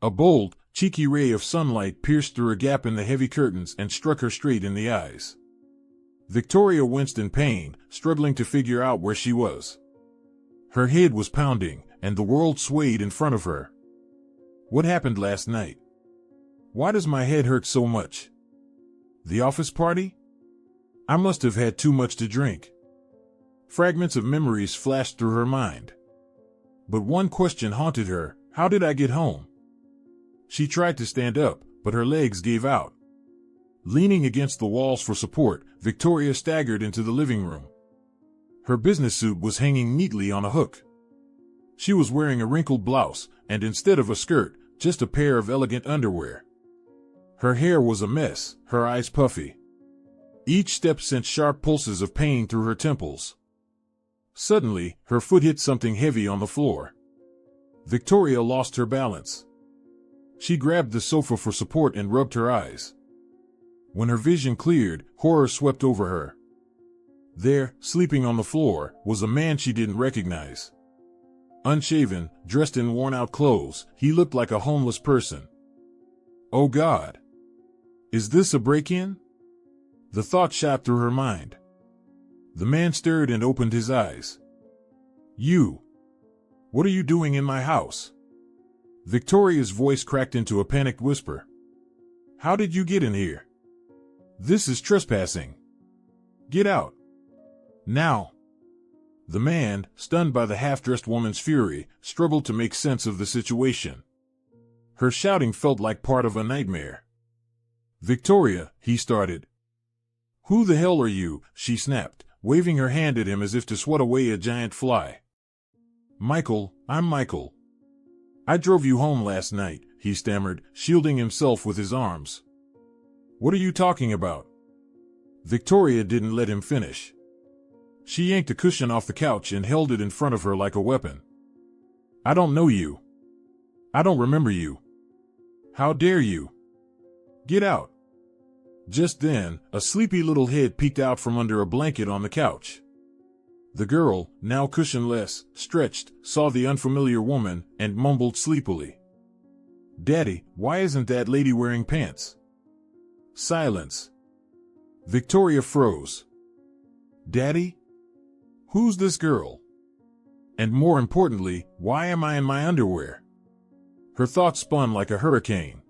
A bold, cheeky ray of sunlight pierced through a gap in the heavy curtains and struck her straight in the eyes. Victoria winced in pain, struggling to figure out where she was. Her head was pounding, and the world swayed in front of her. What happened last night? Why does my head hurt so much? The office party? I must have had too much to drink. Fragments of memories flashed through her mind. But one question haunted her: how did I get home? She tried to stand up, but her legs gave out. Leaning against the walls for support, Victoria staggered into the living room. Her business suit was hanging neatly on a hook. She was wearing a wrinkled blouse, and instead of a skirt, just a pair of elegant underwear. Her hair was a mess, her eyes puffy. Each step sent sharp pulses of pain through her temples. Suddenly, her foot hit something heavy on the floor. Victoria lost her balance. She grabbed the sofa for support and rubbed her eyes. When her vision cleared, horror swept over her. There, sleeping on the floor, was a man she didn't recognize. Unshaven, dressed in worn-out clothes, he looked like a homeless person. Oh God! Is this a break-in? The thought shot through her mind. The man stirred and opened his eyes. You! What are you doing in my house? Victoria's voice cracked into a panicked whisper. How did you get in here? This is trespassing. Get out. Now. The man, stunned by the half-dressed woman's fury, struggled to make sense of the situation. Her shouting felt like part of a nightmare. Victoria, he started. Who the hell are you? She snapped, waving her hand at him as if to swat away a giant fly. Michael, I'm Michael. I drove you home last night, he stammered, shielding himself with his arms. What are you talking about? Victoria didn't let him finish. She yanked a cushion off the couch and held it in front of her like a weapon. I don't know you. I don't remember you. How dare you? Get out. Just then, a sleepy little head peeked out from under a blanket on the couch. The girl, now cushionless, stretched, saw the unfamiliar woman, and mumbled sleepily. Daddy, why isn't that lady wearing pants? Silence. Victoria froze. Daddy? Who's this girl? And more importantly, why am I in my underwear? Her thoughts spun like a hurricane.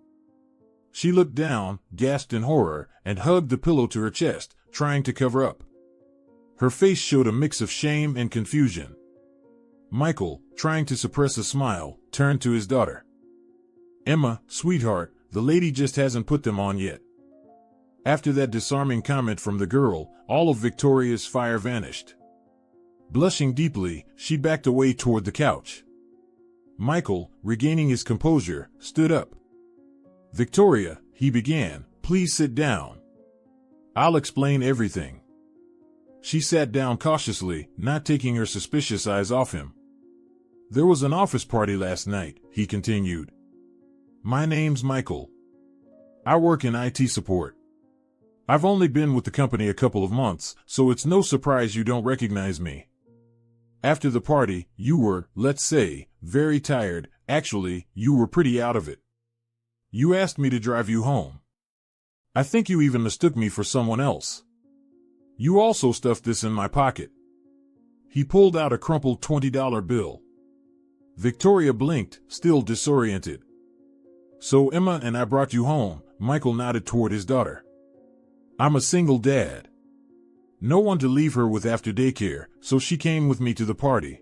She looked down, gasped in horror, and hugged the pillow to her chest, trying to cover up. Her face showed a mix of shame and confusion. Michael, trying to suppress a smile, turned to his daughter. Emma, sweetheart, the lady just hasn't put them on yet. After that disarming comment from the girl, all of Victoria's fire vanished. Blushing deeply, she backed away toward the couch. Michael, regaining his composure, stood up. Victoria, he began, please sit down. I'll explain everything. She sat down cautiously, not taking her suspicious eyes off him. There was an office party last night, he continued. My name's Michael. I work in IT support. I've only been with the company a couple of months, so it's no surprise you don't recognize me. After the party, you were, let's say, very tired. Actually, you were pretty out of it. You asked me to drive you home. I think you even mistook me for someone else. You also stuffed this in my pocket. He pulled out a crumpled $20 bill. Victoria blinked, still disoriented. So Emma and I brought you home, Michael nodded toward his daughter. I'm a single dad. No one to leave her with after daycare, so she came with me to the party.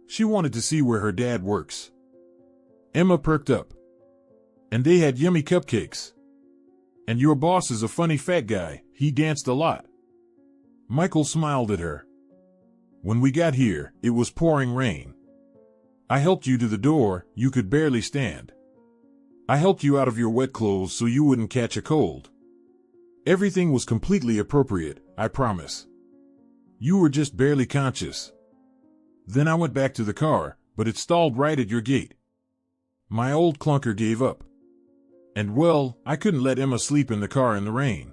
She wanted to see where her dad works. Emma perked up. And they had yummy cupcakes. And your boss is a funny fat guy, he danced a lot. Michael smiled at her. When we got here, it was pouring rain. I helped you to the door, you could barely stand. I helped you out of your wet clothes so you wouldn't catch a cold. Everything was completely appropriate, I promise. You were just barely conscious. Then I went back to the car, but it stalled right at your gate. My old clunker gave up. And well, I couldn't let Emma sleep in the car in the rain.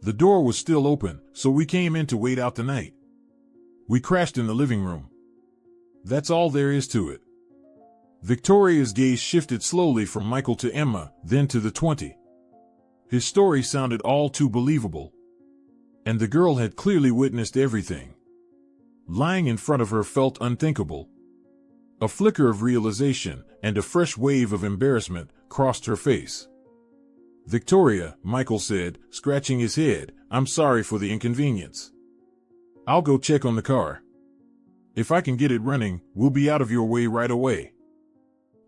The door was still open, so we came in to wait out the night. We crashed in the living room. That's all there is to it. Victoria's gaze shifted slowly from Michael to Emma, then to the 20. His story sounded all too believable. And the girl had clearly witnessed everything. Lying in front of her felt unthinkable. A flicker of realization and a fresh wave of embarrassment crossed her face. "Victoria," Michael said, scratching his head, "I'm sorry for the inconvenience. I'll go check on the car. If I can get it running, we'll be out of your way right away."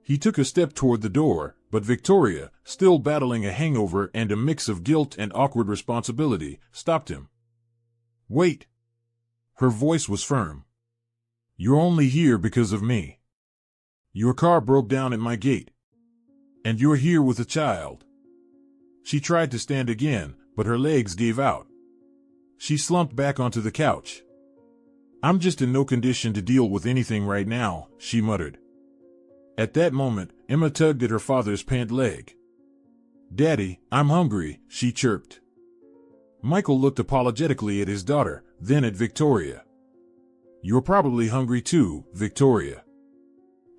He took a step toward the door, but Victoria, still battling a hangover and a mix of guilt and awkward responsibility, stopped him. "Wait." Her voice was firm. "You're only here because of me. Your car broke down at my gate. And you're here with a child." She tried to stand again, but her legs gave out. She slumped back onto the couch. "I'm just in no condition to deal with anything right now," she muttered. At that moment, Emma tugged at her father's pant leg. "Daddy, I'm hungry," she chirped. Michael looked apologetically at his daughter, then at Victoria. "You're probably hungry too, Victoria.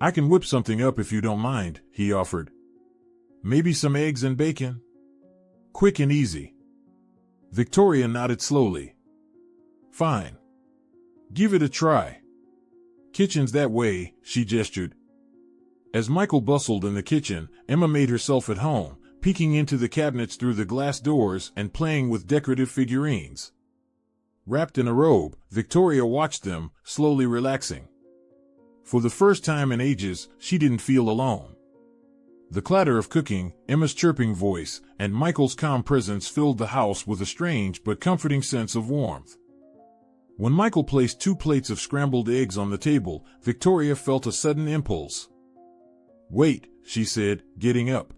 I can whip something up if you don't mind," he offered. "Maybe some eggs and bacon? Quick and easy." Victoria nodded slowly. "Fine. Give it a try. Kitchen's that way," she gestured. As Michael bustled in the kitchen, Emma made herself at home, peeking into the cabinets through the glass doors and playing with decorative figurines. Wrapped in a robe, Victoria watched them, slowly relaxing. For the first time in ages, she didn't feel alone. The clatter of cooking, Emma's chirping voice, and Michael's calm presence filled the house with a strange but comforting sense of warmth. When Michael placed 2 plates of scrambled eggs on the table, Victoria felt a sudden impulse. "Wait," she said, getting up.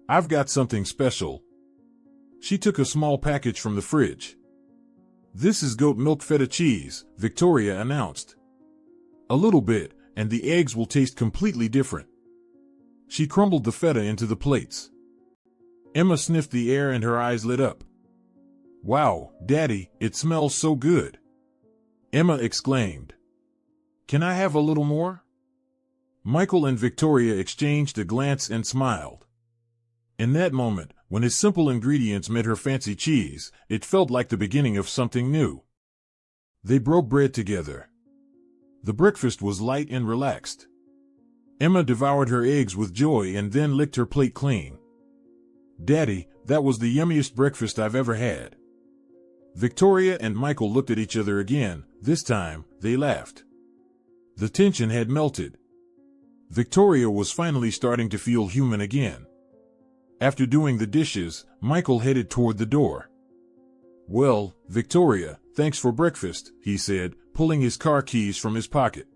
"I've got something special." She took a small package from the fridge. "This is goat milk feta cheese," Victoria announced. "A little bit, and the eggs will taste completely different." She crumbled the feta into the plates. Emma sniffed the air and her eyes lit up. "Wow, Daddy, it smells so good!" Emma exclaimed. "Can I have a little more?" Michael and Victoria exchanged a glance and smiled. In that moment, when his simple ingredients met her fancy cheese, it felt like the beginning of something new. They broke bread together. The breakfast was light and relaxed. Emma devoured her eggs with joy and then licked her plate clean. "Daddy, that was the yummiest breakfast I've ever had." Victoria and Michael looked at each other again. This time, they laughed. The tension had melted. Victoria was finally starting to feel human again. After doing the dishes, Michael headed toward the door. "Well, Victoria, thanks for breakfast," he said, pulling his car keys from his pocket.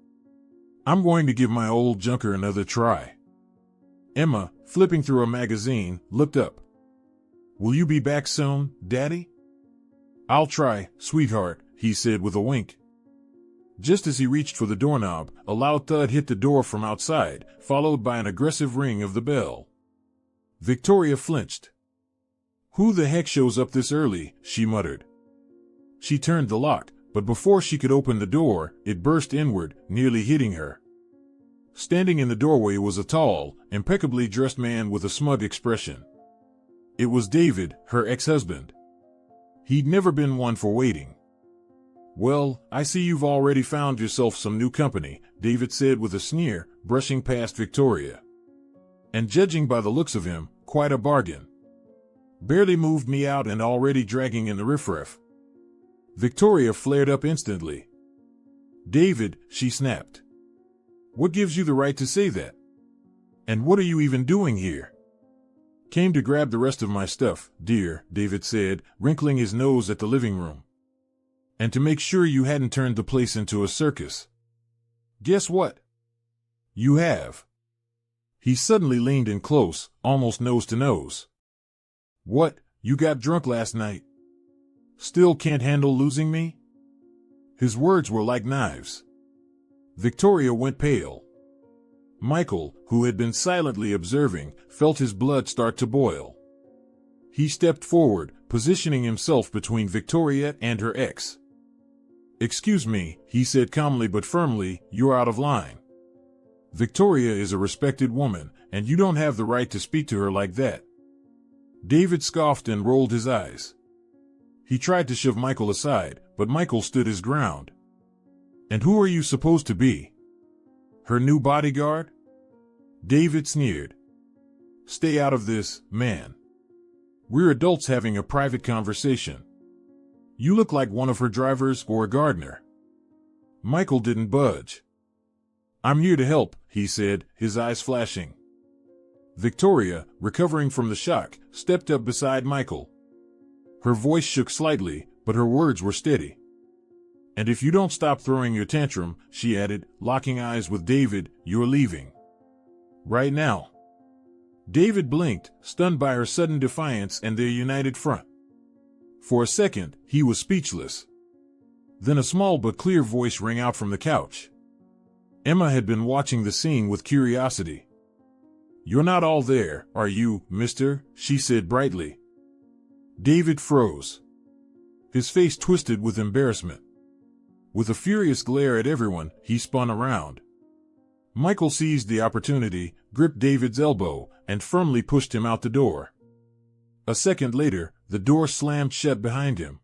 "I'm going to give my old junker another try." Emma, flipping through a magazine, looked up. "Will you be back soon, Daddy?" "I'll try, sweetheart," he said with a wink. Just as he reached for the doorknob, a loud thud hit the door from outside, followed by an aggressive ring of the bell. Victoria flinched. "Who the heck shows up this early?" she muttered. She turned the lock, but before she could open the door, it burst inward, nearly hitting her. Standing in the doorway was a tall, impeccably dressed man with a smug expression. It was David, her ex-husband. He'd never been one for waiting. "Well, I see you've already found yourself some new company," David said with a sneer, brushing past Victoria. "And judging by the looks of him, quite a bargain. Barely moved me out and already dragging in the riffraff." Victoria flared up instantly. "David," she snapped. "What gives you the right to say that? And what are you even doing here?" "Came to grab the rest of my stuff, dear," David said, wrinkling his nose at the living room. "And to make sure you hadn't turned the place into a circus." "Guess what? You have." He suddenly leaned in close, almost nose to nose. "What, you got drunk last night? Still can't handle losing me?" His words were like knives. Victoria went pale. Michael, who had been silently observing, felt his blood start to boil. He stepped forward, positioning himself between Victoria and her ex. "Excuse me," he said calmly but firmly, "you're out of line." Victoria is a respected woman, and you don't have the right to speak to her like that. David scoffed and rolled his eyes. He tried to shove Michael aside, but Michael stood his ground. And who are you supposed to be? Her new bodyguard? David sneered. Stay out of this, man. We're adults having a private conversation. You look like one of her drivers or a gardener. Michael didn't budge. I'm here to help, he said, his eyes flashing. Victoria, recovering from the shock, stepped up beside Michael. Her voice shook slightly, but her words were steady. And if you don't stop throwing your tantrum, she added, locking eyes with David, you're leaving. Right now. David blinked, stunned by her sudden defiance and their united front. For a second, he was speechless. Then a small but clear voice rang out from the couch. Emma had been watching the scene with curiosity. You're not all there, are you, mister? She said brightly. David froze. His face twisted with embarrassment. With a furious glare at everyone, he spun around. Michael seized the opportunity, gripped David's elbow, and firmly pushed him out the door. A second later, the door slammed shut behind him.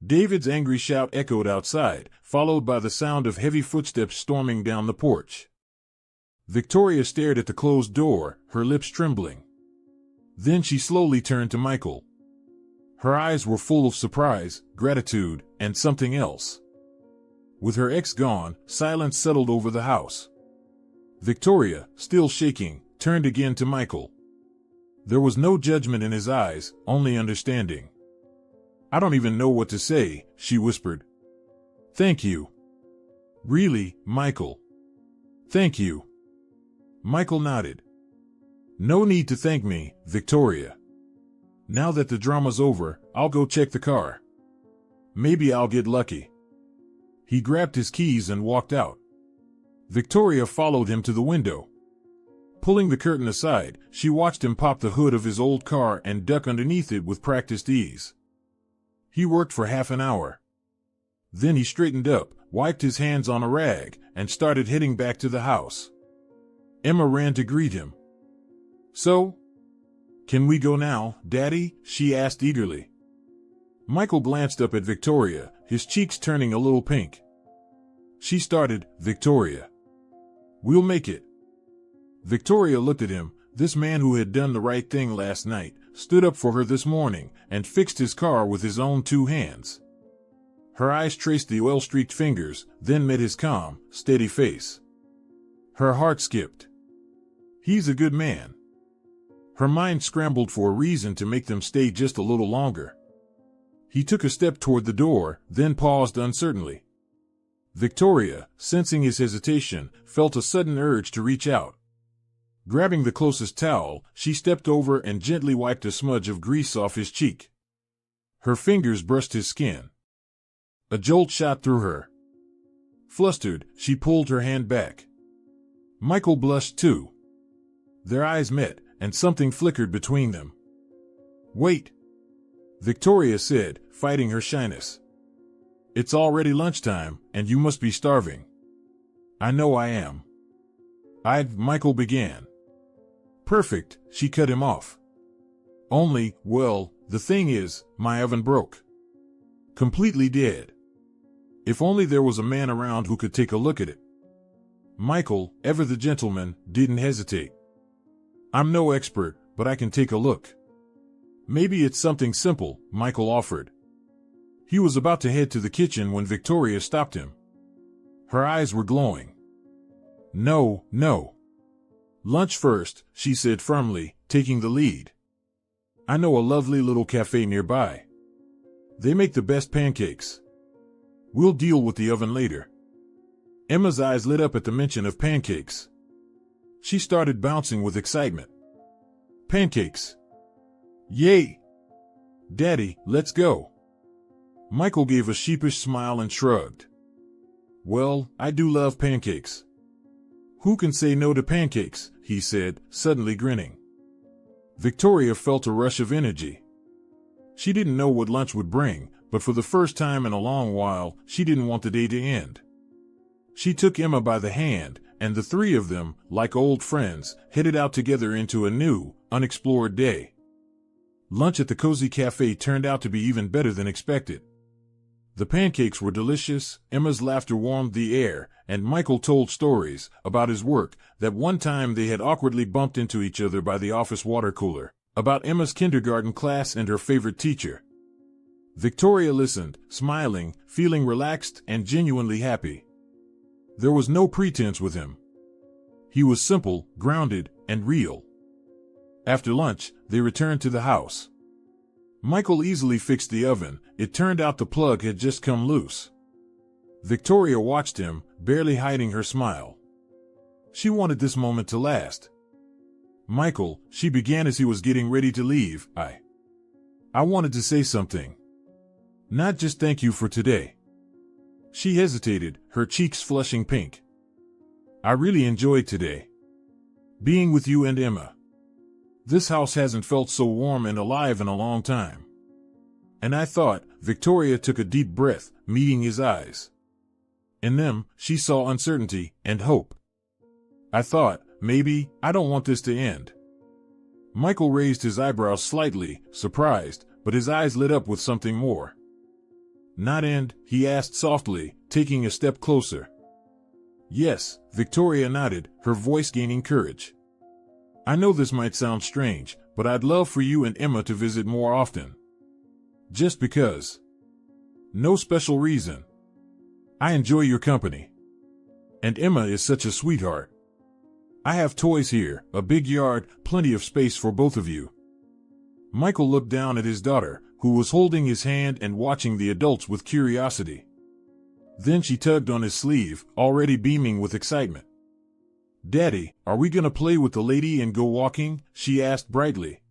David's angry shout echoed outside, followed by the sound of heavy footsteps storming down the porch. Victoria stared at the closed door, her lips trembling. Then she slowly turned to Michael. Her eyes were full of surprise, gratitude, and something else. With her ex gone, silence settled over the house. Victoria, still shaking, turned again to Michael. There was no judgment in his eyes, only understanding. I don't even know what to say, she whispered. Thank you. Really, Michael? Thank you. Michael nodded. No need to thank me, Victoria. Now that the drama's over, I'll go check the car. Maybe I'll get lucky. He grabbed his keys and walked out. Victoria followed him to the window. Pulling the curtain aside, she watched him pop the hood of his old car and duck underneath it with practiced ease. He worked for half an hour. Then he straightened up, wiped his hands on a rag, and started heading back to the house. Emma ran to greet him. So? Can we go now, Daddy? She asked eagerly. Michael glanced up at Victoria, his cheeks turning a little pink. She started, Victoria. We'll make it. Victoria looked at him. This man who had done the right thing last night stood up for her this morning and fixed his car with his own 2 hands. Her eyes traced the oil-streaked fingers, then met his calm, steady face. Her heart skipped. He's a good man. Her mind scrambled for a reason to make them stay just a little longer. He took a step toward the door, then paused uncertainly. Victoria, sensing his hesitation, felt a sudden urge to reach out. Grabbing the closest towel, she stepped over and gently wiped a smudge of grease off his cheek. Her fingers brushed his skin. A jolt shot through her. Flustered, she pulled her hand back. Michael blushed too. Their eyes met, and something flickered between them. Wait, Victoria said, fighting her shyness. It's already lunchtime, and you must be starving. I know I am. Michael began. Perfect, she cut him off. Only, well, the thing is, my oven broke. Completely dead. If only there was a man around who could take a look at it. Michael, ever the gentleman, didn't hesitate. I'm no expert, but I can take a look. Maybe it's something simple, Michael offered. He was about to head to the kitchen when Victoria stopped him. Her eyes were glowing. No. Lunch first, she said firmly, taking the lead. I know a lovely little cafe nearby. They make the best pancakes. We'll deal with the oven later. Emma's eyes lit up at the mention of pancakes. She started bouncing with excitement. Pancakes. Yay! Daddy, let's go. Michael gave a sheepish smile and shrugged. Well, I do love pancakes. Who can say no to pancakes, he said, suddenly grinning. Victoria felt a rush of energy. She didn't know what lunch would bring, but for the first time in a long while, she didn't want the day to end. She took Emma by the hand and the three of them, like old friends, headed out together into a new, unexplored day. Lunch at the cozy cafe turned out to be even better than expected. The pancakes were delicious, Emma's laughter warmed the air, and Michael told stories about his work, that one time they had awkwardly bumped into each other by the office water cooler, about Emma's kindergarten class and her favorite teacher. Victoria listened, smiling, feeling relaxed and genuinely happy. There was no pretense with him. He was simple, grounded, and real. After lunch, they returned to the house. Michael easily fixed the oven. It turned out the plug had just come loose. Victoria watched him, barely hiding her smile. She wanted this moment to last. Michael, she began as he was getting ready to leave, I wanted to say something. Not just thank you for today. She hesitated, her cheeks flushing pink. I really enjoyed today. Being with you and Emma. This house hasn't felt so warm and alive in a long time. And I thought, Victoria took a deep breath, meeting his eyes. In them, she saw uncertainty and hope. I thought, maybe, I don't want this to end. Michael raised his eyebrows slightly, surprised, but his eyes lit up with something more. Not end? He asked softly, taking a step closer. Yes, Victoria nodded, her voice gaining courage. I know this might sound strange, but I'd love for you and Emma to visit more often. Just because. No special reason. I enjoy your company. And Emma is such a sweetheart. I have toys here, a big yard, plenty of space for both of you. Michael looked down at his daughter, who was holding his hand and watching the adults with curiosity. Then she tugged on his sleeve, already beaming with excitement. Daddy, are we gonna play with the lady and go walking? She asked brightly.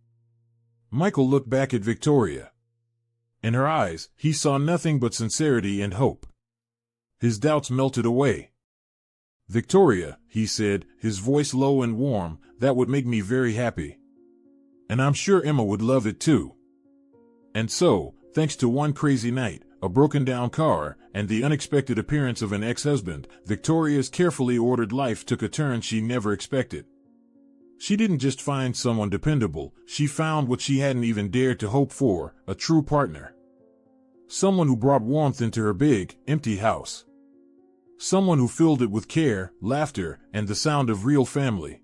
Michael looked back at Victoria. In her eyes, he saw nothing but sincerity and hope. His doubts melted away. Victoria, he said, his voice low and warm, that would make me very happy. And I'm sure Emma would love it too. And so, thanks to one crazy night, a broken-down car, and the unexpected appearance of an ex-husband, Victoria's carefully ordered life took a turn she never expected. She didn't just find someone dependable, she found what she hadn't even dared to hope for, a true partner. Someone who brought warmth into her big, empty house. Someone who filled it with care, laughter, and the sound of real family.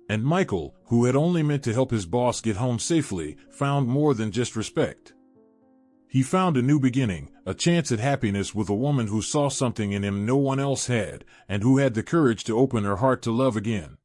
And Michael, who had only meant to help his boss get home safely, found more than just respect. He found a new beginning, a chance at happiness with a woman who saw something in him no one else had, and who had the courage to open her heart to love again.